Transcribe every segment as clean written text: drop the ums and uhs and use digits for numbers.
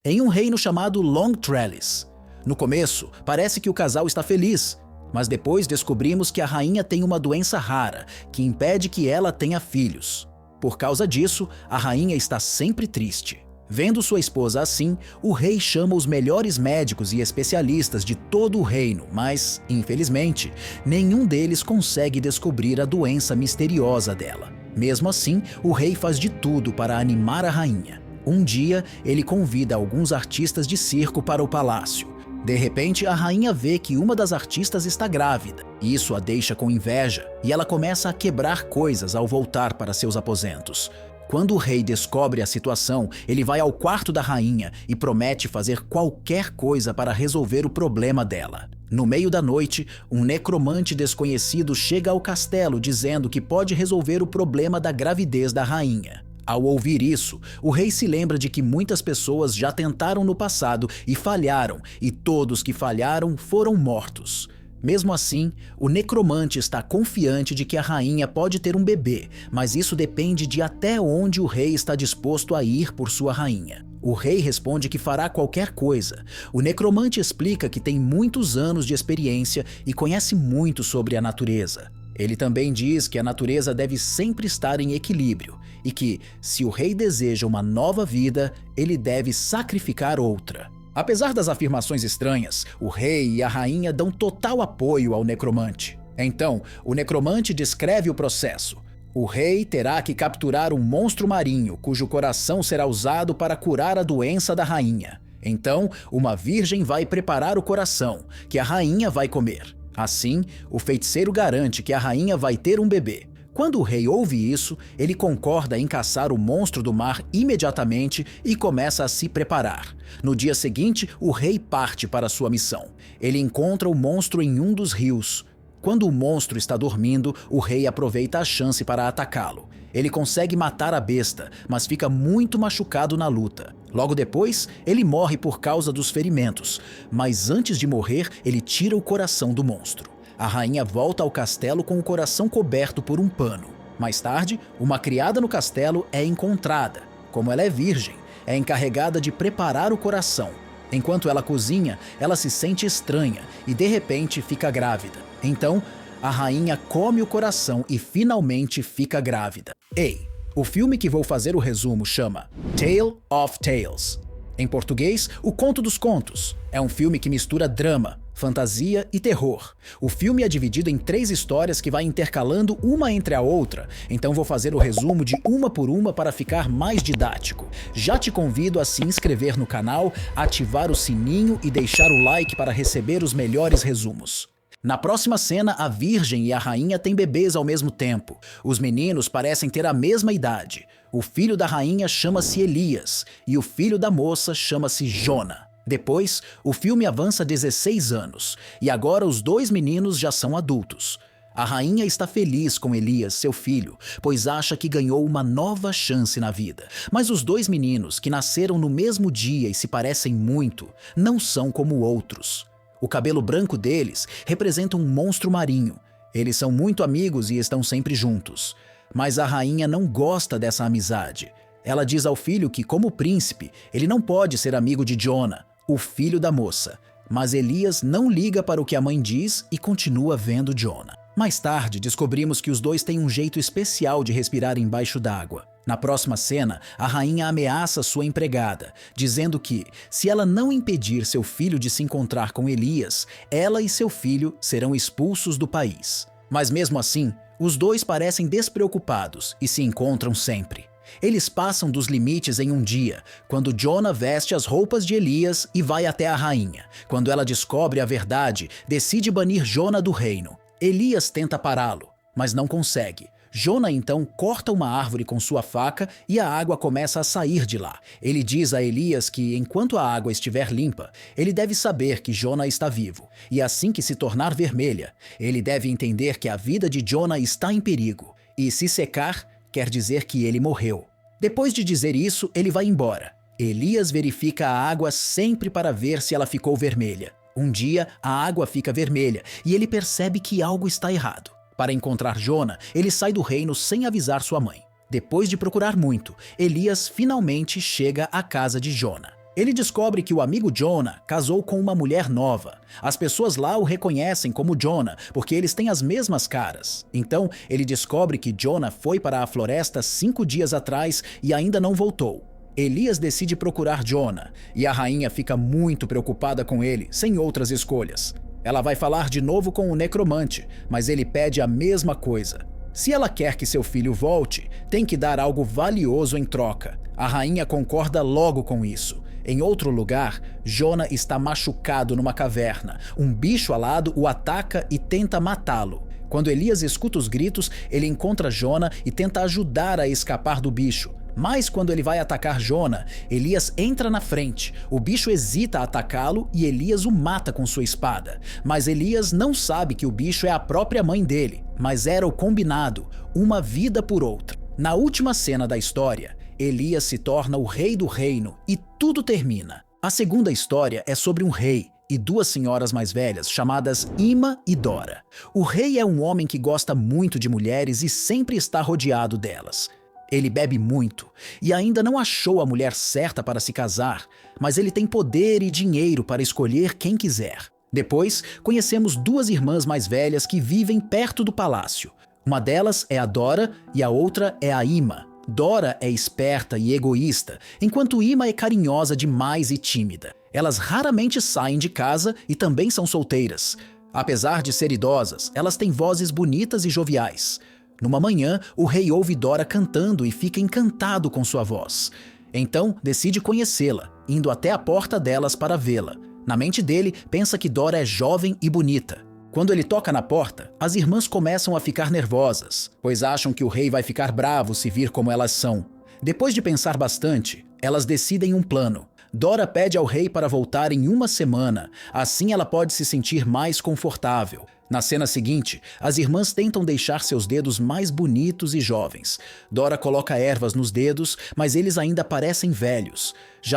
em um reino chamado Long Trellis. No começo, parece que o casal está feliz, mas depois descobrimos que a rainha tem uma doença rara que impede que ela tenha filhos. Por causa disso, a rainha está sempre triste. Vendo sua esposa assim, o rei chama os melhores médicos e especialistas de todo o reino, mas, infelizmente, nenhum deles consegue descobrir a doença misteriosa dela. Mesmo assim, o rei faz de tudo para animar a rainha. Um dia, ele convida alguns artistas de circo para o palácio. De repente, a rainha vê que uma das artistas está grávida. Isso a deixa com inveja e ela começa a quebrar coisas ao voltar para seus aposentos. Quando o rei descobre a situação, ele vai ao quarto da rainha e promete fazer qualquer coisa para resolver o problema dela. No meio da noite, um necromante desconhecido chega ao castelo dizendo que pode resolver o problema da gravidez da rainha. Ao ouvir isso, o rei se lembra de que muitas pessoas já tentaram no passado e falharam, e todos que falharam foram mortos. Mesmo assim, o necromante está confiante de que a rainha pode ter um bebê, mas isso depende de até onde o rei está disposto a ir por sua rainha. O rei responde que fará qualquer coisa. O necromante explica que tem muitos anos de experiência e conhece muito sobre a natureza. Ele também diz que a natureza deve sempre estar em equilíbrio e que, se o rei deseja uma nova vida, ele deve sacrificar outra. Apesar das afirmações estranhas, o rei e a rainha dão total apoio ao necromante. Então, o necromante descreve o processo. O rei terá que capturar um monstro marinho, cujo coração será usado para curar a doença da rainha. Então, uma virgem vai preparar o coração, que a rainha vai comer. Assim, o feiticeiro garante que a rainha vai ter um bebê. Quando o rei ouve isso, ele concorda em caçar o monstro do mar imediatamente e começa a se preparar. No dia seguinte, o rei parte para sua missão. Ele encontra o monstro em um dos rios. Quando o monstro está dormindo, o rei aproveita a chance para atacá-lo. Ele consegue matar a besta, mas fica muito machucado na luta. Logo depois, ele morre por causa dos ferimentos, mas antes de morrer, ele tira o coração do monstro. A rainha volta ao castelo com o coração coberto por um pano. Mais tarde, uma criada no castelo é encontrada. Como ela é virgem, é encarregada de preparar o coração. Enquanto ela cozinha, ela se sente estranha e de repente fica grávida. Então, a rainha come o coração e finalmente fica grávida. Ei, o filme que vou fazer o resumo chama Tale of Tales. Em português, O Conto dos Contos. É um filme que mistura drama, fantasia e terror. O filme é dividido em 3 histórias que vai intercalando uma entre a outra, então vou fazer o resumo de uma por uma para ficar mais didático. Já te convido a se inscrever no canal, ativar o sininho e deixar o like para receber os melhores resumos. Na próxima cena, a virgem e a rainha têm bebês ao mesmo tempo. Os meninos parecem ter a mesma idade. O filho da rainha chama-se Elias e o filho da moça chama-se Jona. Depois, o filme avança 16 anos e agora os 2 meninos já são adultos. A rainha está feliz com Elias, seu filho, pois acha que ganhou uma nova chance na vida. Mas os 2 meninos, que nasceram no mesmo dia e se parecem muito, não são como outros. O cabelo branco deles representa um monstro marinho. Eles são muito amigos e estão sempre juntos. Mas a rainha não gosta dessa amizade. Ela diz ao filho que, como príncipe, ele não pode ser amigo de Jona, o filho da moça. Mas Elias não liga para o que a mãe diz e continua vendo Jona. Mais tarde, descobrimos que os 2 têm um jeito especial de respirar embaixo d'água. Na próxima cena, a rainha ameaça sua empregada, dizendo que, se ela não impedir seu filho de se encontrar com Elias, ela e seu filho serão expulsos do país. Mas mesmo assim, os 2 parecem despreocupados e se encontram sempre. Eles passam dos limites em um dia, quando Jona veste as roupas de Elias e vai até a rainha. Quando ela descobre a verdade, decide banir Jona do reino. Elias tenta pará-lo, mas não consegue. Jona então corta uma árvore com sua faca e a água começa a sair de lá. Ele diz a Elias que, enquanto a água estiver limpa, ele deve saber que Jona está vivo. E assim que se tornar vermelha, ele deve entender que a vida de Jona está em perigo. E se secar, quer dizer que ele morreu. Depois de dizer isso, ele vai embora. Elias verifica a água sempre para ver se ela ficou vermelha. Um dia, a água fica vermelha e ele percebe que algo está errado. Para encontrar Jona, ele sai do reino sem avisar sua mãe. Depois de procurar muito, Elias finalmente chega à casa de Jona. Ele descobre que o amigo Jonah casou com uma mulher nova. As pessoas lá o reconhecem como Jonah, porque eles têm as mesmas caras. Então, ele descobre que Jonah foi para a floresta 5 dias atrás e ainda não voltou. Elias decide procurar Jonah, e a rainha fica muito preocupada com ele, sem outras escolhas. Ela vai falar de novo com o necromante, mas ele pede a mesma coisa. Se ela quer que seu filho volte, tem que dar algo valioso em troca. A rainha concorda logo com isso. Em outro lugar, Jonah está machucado numa caverna. Um bicho alado o ataca e tenta matá-lo. Quando Elias escuta os gritos, ele encontra Jonah e tenta ajudar a escapar do bicho. Mas quando ele vai atacar Jonah, Elias entra na frente. O bicho hesita a atacá-lo e Elias o mata com sua espada. Mas Elias não sabe que o bicho é a própria mãe dele, mas era o combinado, uma vida por outra. Na última cena da história, Elias se torna o rei do reino e tudo termina. A segunda história é sobre um rei e 2 senhoras mais velhas chamadas Ima e Dora. O rei é um homem que gosta muito de mulheres e sempre está rodeado delas. Ele bebe muito e ainda não achou a mulher certa para se casar, mas ele tem poder e dinheiro para escolher quem quiser. Depois, conhecemos 2 irmãs mais velhas que vivem perto do palácio. Uma delas é a Dora e a outra é a Ima. Dora é esperta e egoísta, enquanto Ima é carinhosa demais e tímida. Elas raramente saem de casa e também são solteiras. Apesar de ser idosas, elas têm vozes bonitas e joviais. Numa manhã, o rei ouve Dora cantando e fica encantado com sua voz. Então, decide conhecê-la, indo até a porta delas para vê-la. Na mente dele, pensa que Dora é jovem e bonita. Quando ele toca na porta, as irmãs começam a ficar nervosas, pois acham que o rei vai ficar bravo se vir como elas são. Depois de pensar bastante, elas decidem um plano. Dora pede ao rei para voltar em 1 semana, assim ela pode se sentir mais confortável. Na cena seguinte, as irmãs tentam deixar seus dedos mais bonitos e jovens. Dora coloca ervas nos dedos, mas eles ainda parecem velhos.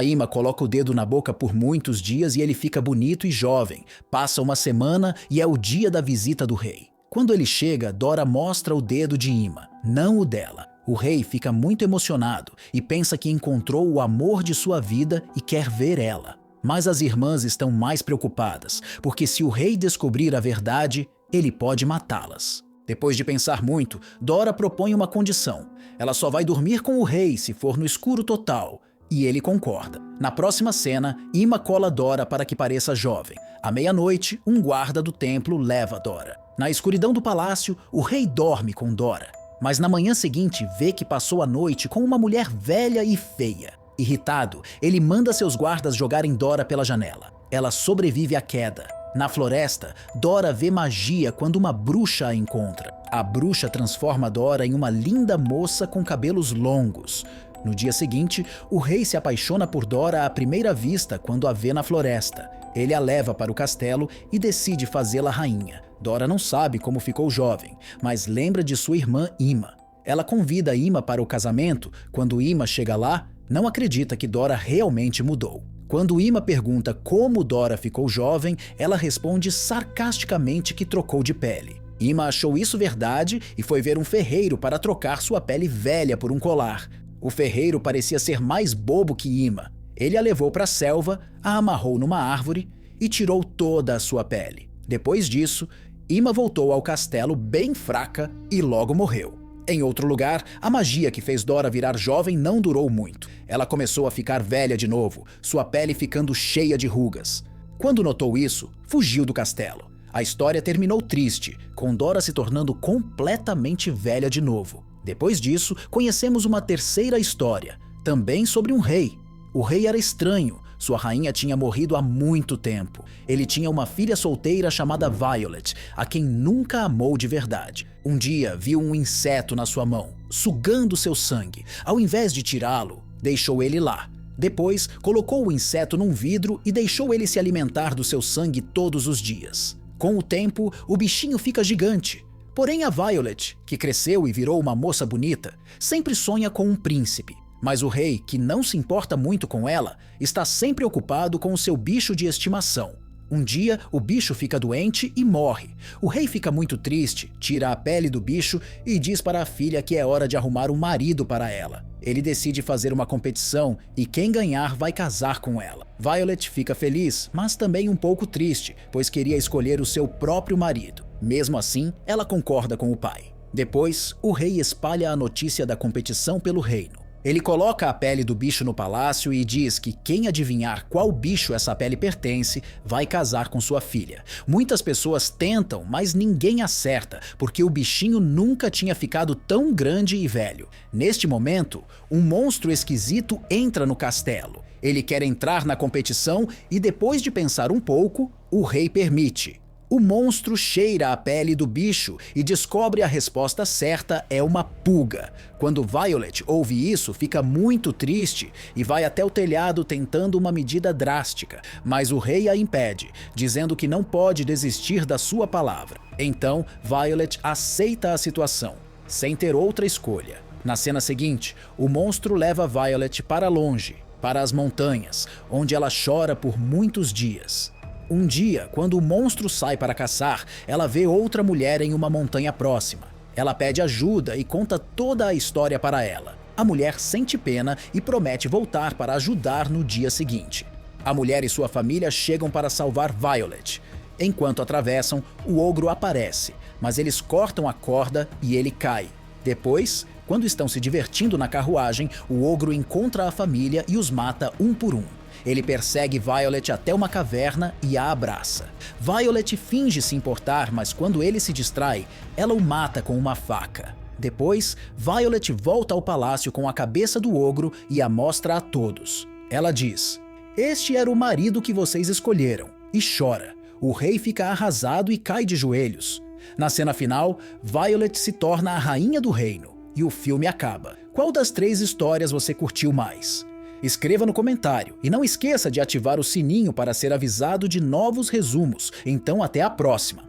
Ima coloca o dedo na boca por muitos dias e ele fica bonito e jovem. Passa 1 semana e é o dia da visita do rei. Quando ele chega, Dora mostra o dedo de Ima, não o dela. O rei fica muito emocionado e pensa que encontrou o amor de sua vida e quer ver ela. Mas as irmãs estão mais preocupadas, porque se o rei descobrir a verdade, ele pode matá-las. Depois de pensar muito, Dora propõe uma condição. Ela só vai dormir com o rei se for no escuro total, e ele concorda. Na próxima cena, Ima cola Dora para que pareça jovem. À meia-noite, um guarda do templo leva Dora. Na escuridão do palácio, o rei dorme com Dora. Mas na manhã seguinte, vê que passou a noite com uma mulher velha e feia. Irritado, ele manda seus guardas jogarem Dora pela janela. Ela sobrevive à queda. Na floresta, Dora vê magia quando uma bruxa a encontra. A bruxa transforma Dora em uma linda moça com cabelos longos. No dia seguinte, o rei se apaixona por Dora à primeira vista quando a vê na floresta. Ele a leva para o castelo e decide fazê-la rainha. Dora não sabe como ficou jovem, mas lembra de sua irmã Ima. Ela convida Ima para o casamento. Quando Ima chega lá, não acredita que Dora realmente mudou. Quando Ima pergunta como Dora ficou jovem, ela responde sarcasticamente que trocou de pele. Ima achou isso verdade e foi ver um ferreiro para trocar sua pele velha por um colar. O ferreiro parecia ser mais bobo que Ima. Ele a levou para a selva, a amarrou numa árvore e tirou toda a sua pele. Depois disso, Ima voltou ao castelo bem fraca e logo morreu. Em outro lugar, a magia que fez Dora virar jovem não durou muito. Ela começou a ficar velha de novo, sua pele ficando cheia de rugas. Quando notou isso, fugiu do castelo. A história terminou triste, com Dora se tornando completamente velha de novo. Depois disso, conhecemos uma terceira história, também sobre um rei. O rei era estranho. Sua rainha tinha morrido há muito tempo. Ele tinha uma filha solteira chamada Violet, a quem nunca amou de verdade. Um dia, viu um inseto na sua mão, sugando seu sangue. Ao invés de tirá-lo, deixou ele lá. Depois, colocou o inseto num vidro e deixou ele se alimentar do seu sangue todos os dias. Com o tempo, o bichinho fica gigante. Porém, a Violet, que cresceu e virou uma moça bonita, sempre sonha com um príncipe. Mas o rei, que não se importa muito com ela, está sempre ocupado com o seu bicho de estimação. Um dia, o bicho fica doente e morre. O rei fica muito triste, tira a pele do bicho e diz para a filha que é hora de arrumar um marido para ela. Ele decide fazer uma competição e quem ganhar vai casar com ela. Violet fica feliz, mas também um pouco triste, pois queria escolher o seu próprio marido. Mesmo assim, ela concorda com o pai. Depois, o rei espalha a notícia da competição pelo reino. Ele coloca a pele do bicho no palácio e diz que quem adivinhar qual bicho essa pele pertence vai casar com sua filha. Muitas pessoas tentam, mas ninguém acerta, porque o bichinho nunca tinha ficado tão grande e velho. Neste momento, um monstro esquisito entra no castelo. Ele quer entrar na competição e, depois de pensar um pouco, o rei permite. O monstro cheira a pele do bicho e descobre a resposta certa é uma pulga. Quando Violet ouve isso, fica muito triste e vai até o telhado tentando uma medida drástica, mas o rei a impede, dizendo que não pode desistir da sua palavra. Então, Violet aceita a situação, sem ter outra escolha. Na cena seguinte, o monstro leva Violet para longe, para as montanhas, onde ela chora por muitos dias. Um dia, quando o monstro sai para caçar, ela vê outra mulher em uma montanha próxima. Ela pede ajuda e conta toda a história para ela. A mulher sente pena e promete voltar para ajudar no dia seguinte. A mulher e sua família chegam para salvar Violet. Enquanto atravessam, o ogro aparece, mas eles cortam a corda e ele cai. Depois, quando estão se divertindo na carruagem, o ogro encontra a família e os mata um por um. Ele persegue Violet até uma caverna e a abraça. Violet finge se importar, mas quando ele se distrai, ela o mata com uma faca. Depois, Violet volta ao palácio com a cabeça do ogro e a mostra a todos. Ela diz: "Este era o marido que vocês escolheram", e chora. O rei fica arrasado e cai de joelhos. Na cena final, Violet se torna a rainha do reino e o filme acaba. Qual das 3 histórias você curtiu mais? Escreva no comentário e não esqueça de ativar o sininho para ser avisado de novos resumos. Então até a próxima!